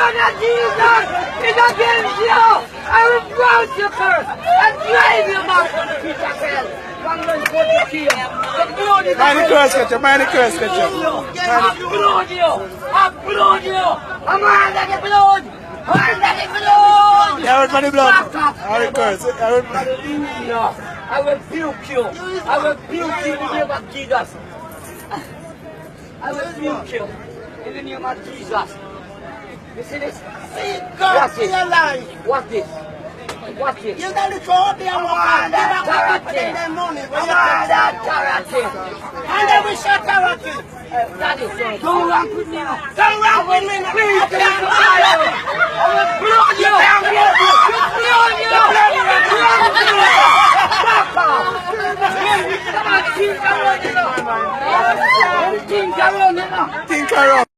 blood of Jesus is against you. I will rouse your curse and drive you back to the pit of hell. One man put you here. The blood is Mind the curse, get you. Mind the curse, get you. I blood you. I blood you. I'm under the blood. Under the blood. You heard for the blood. Back up. I heard curse. I heard. Hallelujah. I will rebuke you. I will rebuke you in the name of Jesus. I will rebuke you in the name of Jesus. You see this? Watch it. Watch this. Watch it. You got to throw up your money. That karate. Them money. That karate. And then we shot karate. Daddy, don't rank with me now. Don't run with me now. Please, take the fire. I will blow you. Blow you. Back off. Come on, think around it now. Think around it now. Think around.